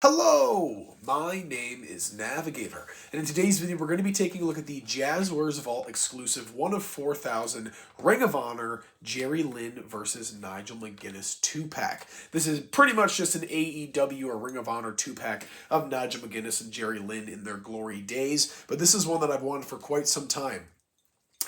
Hello, my name is Navigator, and in today's video we're going to be taking a look at the Jazwares Vault exclusive 1 of 4,000 Ring of Honor Jerry Lynn versus Nigel McGuinness 2-pack. This is pretty much just an AEW or Ring of Honor 2-pack of Nigel McGuinness and Jerry Lynn in their glory days, but this is one that I've wanted for quite some time.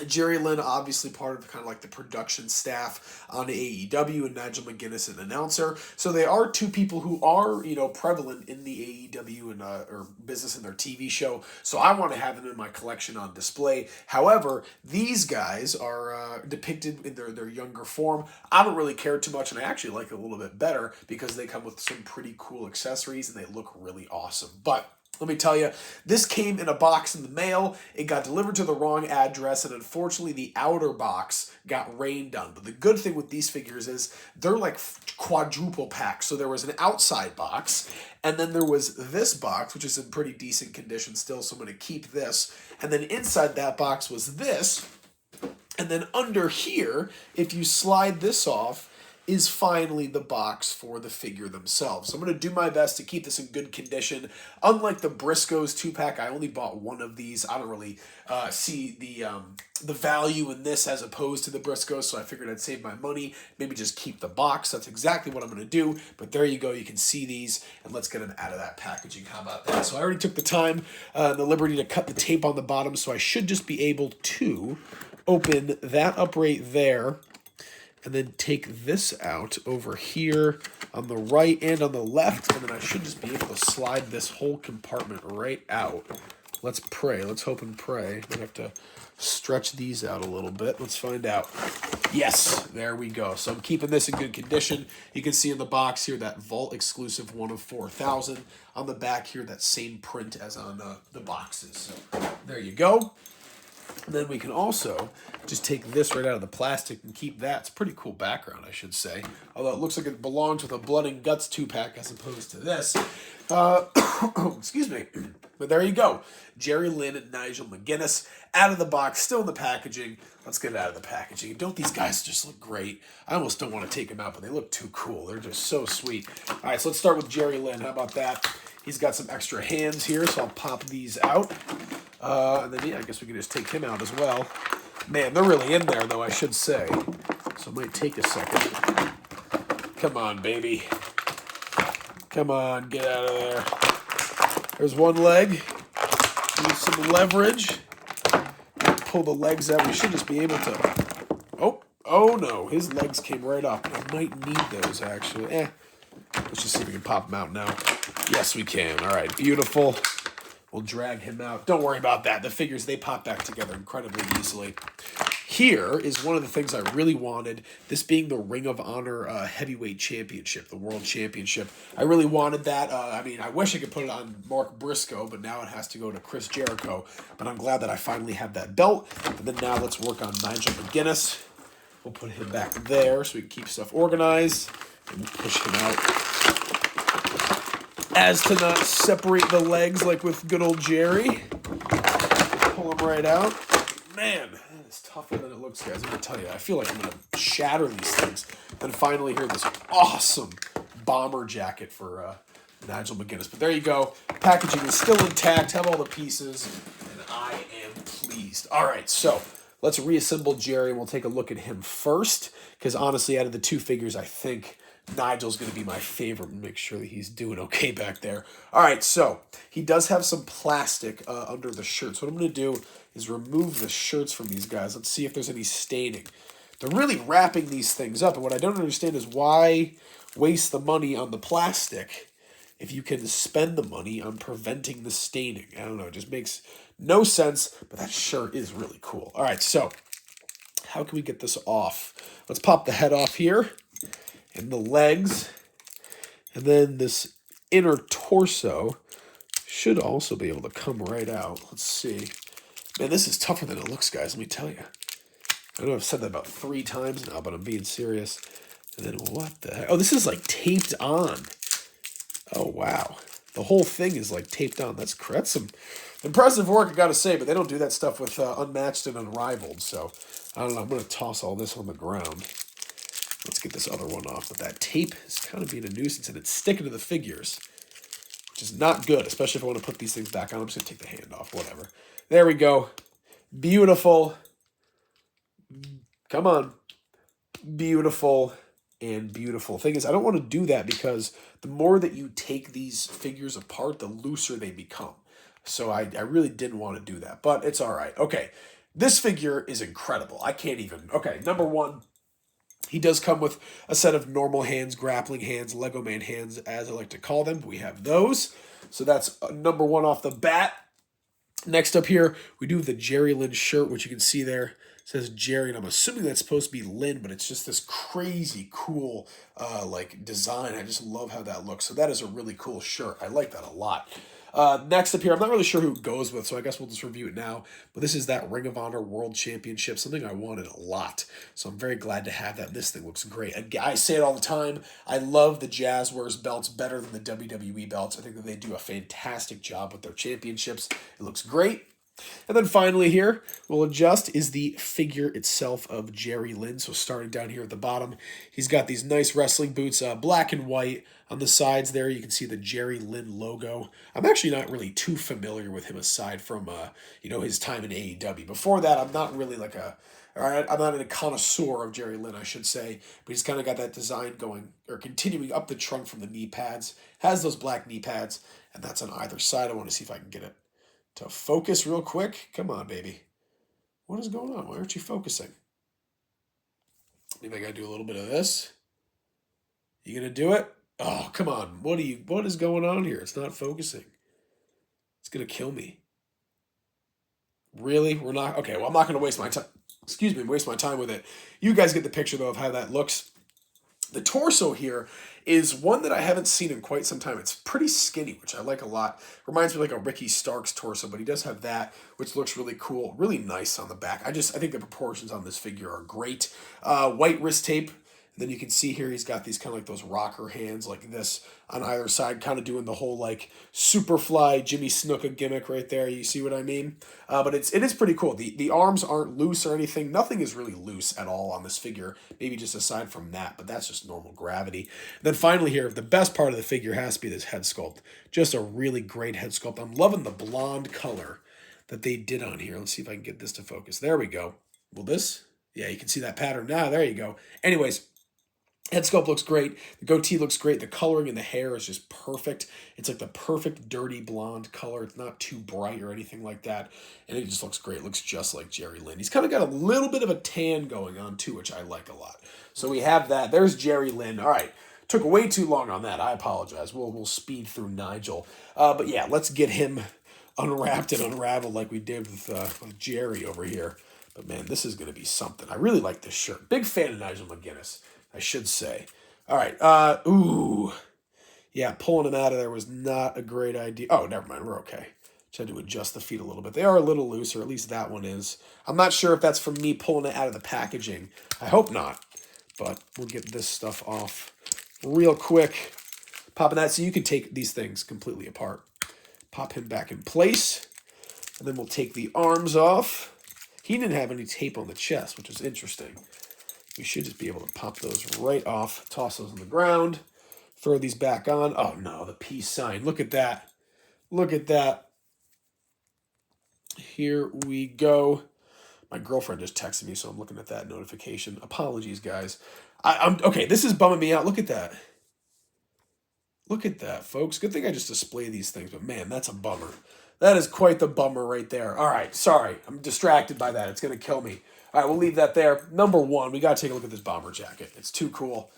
Jerry Lynn, obviously part of kind of like the production staff on AEW, and Nigel McGuinness, an announcer. So they are two people who are, prevalent in the AEW and or business in their TV show. So I want to have them in my collection on display. However, these guys are depicted in their younger form. I don't really care too much, and I actually like it a little bit better because they come with some pretty cool accessories and they look really awesome. But let me tell you, this came in a box in the mail. It got delivered to the wrong address, and unfortunately the outer box got rained on. But the good thing with these figures is they're like quadruple packs. So there was an outside box, and then there was this box, which is in pretty decent condition still, so I'm going to keep this. And then inside that box was this. And then under here, if you slide this off, is finally the box for the figure themselves. So I'm going to do my best to keep this in good condition. Unlike the Briscoes 2-pack, I only bought one of these. I don't really see the value in this as opposed to the Briscoes, so I figured I'd save my money, maybe just keep the box. That's exactly what I'm going to do, but there you go. You can see these, and let's get them out of that packaging. How about that? So I already took the time and the liberty to cut the tape on the bottom, so I should just be able to open that up right there, and then take this out over here on the right and on the left, and then I should just be able to slide this whole compartment right out. Let's pray. Let's hope and pray. I have to stretch these out a little bit. Let's find out. Yes, there we go. So I'm keeping this in good condition. You can see in the box here that Vault exclusive 1 of 4,000. On the back here, that same print as on the boxes. So there you go. And then we can also just take this right out of the plastic and keep that. It's a pretty cool background, I should say. Although it looks like it belongs with a Blood and Guts 2-pack as opposed to this. Excuse me. But there you go. Jerry Lynn and Nigel McGuinness out of the box, still in the packaging. Let's get it out of the packaging. Don't these guys just look great? I almost don't want to take them out, but they look too cool. They're just so sweet. All right, so let's start with Jerry Lynn. How about that? He's got some extra hands here, so I'll pop these out. And then, yeah, I guess we can just take him out as well. Man, they're really in there, though, I should say. So it might take a second. Come on, baby. Come on, get out of there. There's one leg. Use some leverage. Pull the legs out. We should just be able to... Oh no, his legs came right up. I might need those, actually. Let's just see if we can pop them out now. Yes, we can. All right, beautiful. We'll drag him out. Don't worry about that. The figures, they pop back together incredibly easily. Here is one of the things I really wanted, this being the Ring of Honor Heavyweight Championship, the World Championship. I really wanted that. I mean, I wish I could put it on Mark Briscoe, but now it has to go to Chris Jericho. But I'm glad that I finally have that belt. And then now let's work on Nigel McGuinness. We'll put him back there so we can keep stuff organized. And push him out. As to not separate the legs like with good old Jerry. Pull them right out. Man, that is tougher than it looks, guys. I'm going to tell you, I feel like I'm going to shatter these things. Then finally hear this awesome bomber jacket for Nigel McGuinness. But there you go. Packaging is still intact. Have all the pieces. And I am pleased. All right, so let's reassemble Jerry, and we'll take a look at him first. Because honestly, out of the two figures, I think Nigel's going to be my favorite. Make sure that he's doing okay back there. All right, so he does have some plastic under the shirt. So what I'm going to do is remove the shirts from these guys. Let's see if there's any staining. They're really wrapping these things up, and what I don't understand is why waste the money on the plastic if you can spend the money on preventing the staining. I don't know. It just makes no sense, but that shirt is really cool. All right, so how can we get this off? Let's pop the head off here. And the legs, and then this inner torso should also be able to come right out. Let's see. Man, this is tougher than it looks, guys, let me tell you. I know I've said that about 3 times now, but I'm being serious. And then what the heck? Oh, this is like taped on. Oh, wow. The whole thing is like taped on. That's some impressive work, I gotta say, but they don't do that stuff with Unmatched and Unrivaled, so I don't know. I'm going to toss all this on the ground. Let's get this other one off. But that tape is kind of being a nuisance, and it's sticking to the figures. which is not good, especially if I want to put these things back on. I'm just going to take the hand off, whatever. There we go. Beautiful. Come on. Beautiful and beautiful. Thing is, I don't want to do that because the more that you take these figures apart, the looser they become. So I really didn't want to do that, but it's all right. Okay, this figure is incredible. I can't even. Okay, number one, he does come with a set of normal hands, grappling hands, Lego Man hands, as I like to call them. We have those. So that's number one off the bat. Next up here, we do have the Jerry Lynn shirt, which you can see there. It says Jerry, and I'm assuming that's supposed to be Lynn, but it's just this crazy cool like design. I just love how that looks. So that is a really cool shirt. I like that a lot. Next up here, I'm not really sure who it goes with, so I guess we'll just review it now. But this is that Ring of Honor World Championship, something I wanted a lot. So I'm very glad to have that. This thing looks great. I say it all the time. I love the Jazwares belts better than the WWE belts. I think that they do a fantastic job with their championships. It looks great. And then finally here, we'll adjust, is the figure itself of Jerry Lynn. So starting down here at the bottom, he's got these nice wrestling boots, black and white. On the sides there, you can see the Jerry Lynn logo. I'm actually not really too familiar with him aside from, his time in AEW. Before that, I'm not really I'm not a connoisseur of Jerry Lynn, I should say. But he's kind of got that design going, or continuing up the trunk from the knee pads. Has those black knee pads, and that's on either side. I want to see if I can get it to focus real quick. Come on, baby. What is going on? Why aren't you focusing? Maybe I gotta do a little bit of this. You gonna do it? Oh, come on. What is going on here? It's not focusing. It's gonna kill me. Really? We're not okay, well, I'm not gonna waste my time. Waste my time with it. You guys get the picture though of how that looks. The torso here is one that I haven't seen in quite some time. It's pretty skinny, which I like a lot. Reminds me like a Ricky Starks torso, but he does have that, which looks really cool. Really nice on the back. I think the proportions on this figure are great. White wrist tape. And then you can see here he's got these kind of like those rocker hands like this on either side, kind of doing the whole like Superfly Jimmy Snuka gimmick right there. You see what I mean? But it is pretty cool. The arms aren't loose or anything. Nothing is really loose at all on this figure, maybe just aside from that, but that's just normal gravity. And then finally here, the best part of the figure has to be this head sculpt. Just a really great head sculpt. I'm loving the blonde color that they did on here. Let's see if I can get this to focus. There we go. Will this? Yeah, you can see that pattern now. There you go. Anyways, head sculpt looks great. The goatee looks great. The coloring in the hair is just perfect. It's like the perfect dirty blonde color. It's not too bright or anything like that. And it just looks great. It looks just like Jerry Lynn. He's kind of got a little bit of a tan going on too, which I like a lot. So we have that. There's Jerry Lynn. All right. Took way too long on that. I apologize. We'll speed through Nigel. But yeah, let's get him unwrapped and unraveled like we did with Jerry over here. But man, this is going to be something. I really like this shirt. Big fan of Nigel McGuinness, I should say. All right. Ooh. Yeah, pulling him out of there was not a great idea. Oh, never mind. We're okay. Just had to adjust the feet a little bit. They are a little looser. At least that one is. I'm not sure if that's from me pulling it out of the packaging. I hope not. But we'll get this stuff off real quick. Popping that so you can take these things completely apart. Pop him back in place. And then we'll take the arms off. He didn't have any tape on the chest, which is interesting. We should just be able to pop those right off, toss those on the ground, throw these back on. Oh no, the peace sign. Look at that. Look at that. Here we go. My girlfriend just texted me, so I'm looking at that notification. Apologies, guys. I'm okay, this is bumming me out. Look at that. Look at that, folks. Good thing I just display these things, but man, that's a bummer. That is quite the bummer right there. All right, sorry. I'm distracted by that. It's going to kill me. All right, we'll leave that there. Number one, we got to take a look at this bomber jacket. It's too cool.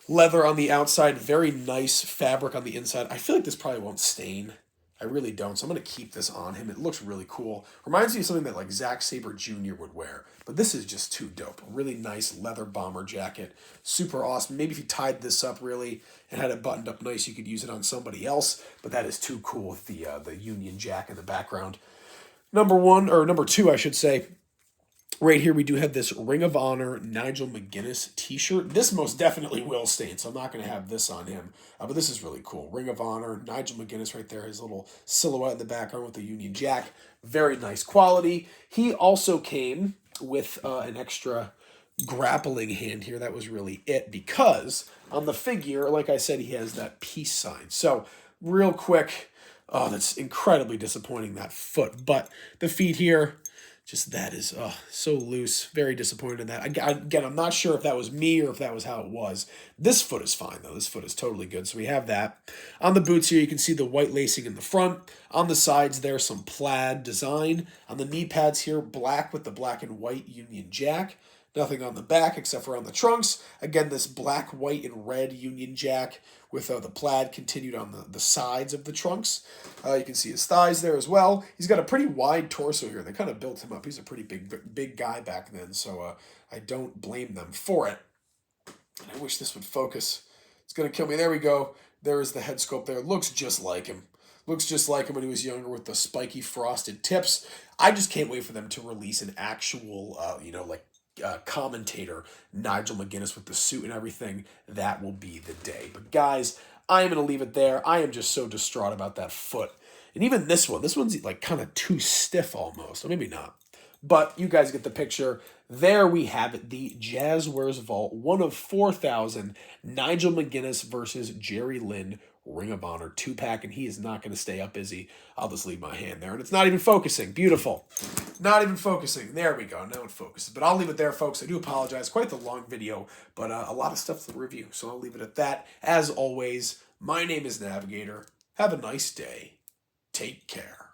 Leather on the outside, very nice fabric on the inside. I feel like this probably won't stain. I really don't, so I'm going to keep this on him. It looks really cool. Reminds me of something that like Zack Sabre Jr. would wear, but this is just too dope. A really nice leather bomber jacket. Super awesome. Maybe if you tied this up really and had it buttoned up nice, you could use it on somebody else, but that is too cool with the Union Jack in the background. Number two, I should say. Right here, we do have this Ring of Honor Nigel McGuinness t-shirt. This most definitely will stain, so I'm not going to have this on him. But this is really cool. Ring of Honor, Nigel McGuinness right there. His little silhouette in the background with the Union Jack. Very nice quality. He also came with an extra grappling hand here. That was really it because on the figure, like I said, he has that peace sign. So real quick. Oh, that's incredibly disappointing, that foot. But the feet here, just that is so loose. Very disappointed in that. Again, I'm not sure if that was me or if that was how it was. This foot is fine, though. This foot is totally good. So we have that. On the boots here, you can see the white lacing in the front. On the sides there, some plaid design. On the knee pads here, black with the black and white Union Jack. Nothing on the back except for on the trunks. Again, this black, white, and red Union Jack with the plaid continued on the sides of the trunks. You can see his thighs there as well. He's got a pretty wide torso here. They kind of built him up. He's a pretty big guy back then, so I don't blame them for it. And I wish this would focus. It's going to kill me. There we go. There is the head sculpt there. Looks just like him. Looks just like him when he was younger with the spiky frosted tips. I just can't wait for them to release an actual, commentator, Nigel McGuinness with the suit and everything. That will be the day. But guys, I am going to leave it there. I am just so distraught about that foot. And even this one's like kind of too stiff almost. Or maybe not. But you guys get the picture. There we have it, the Jazwares Vault, 1 of 4,000, Nigel McGuinness versus Jerry Lynn, Ring of Honor 2-pack, and he is not going to stay up, is he? I'll just leave my hand there, and it's not even focusing. Beautiful. Not even focusing. There we go. Now it focuses. But I'll leave it there, folks. I do apologize. Quite the long video, but a lot of stuff to review, so I'll leave it at that. As always, my name is Navigator. Have a nice day. Take care.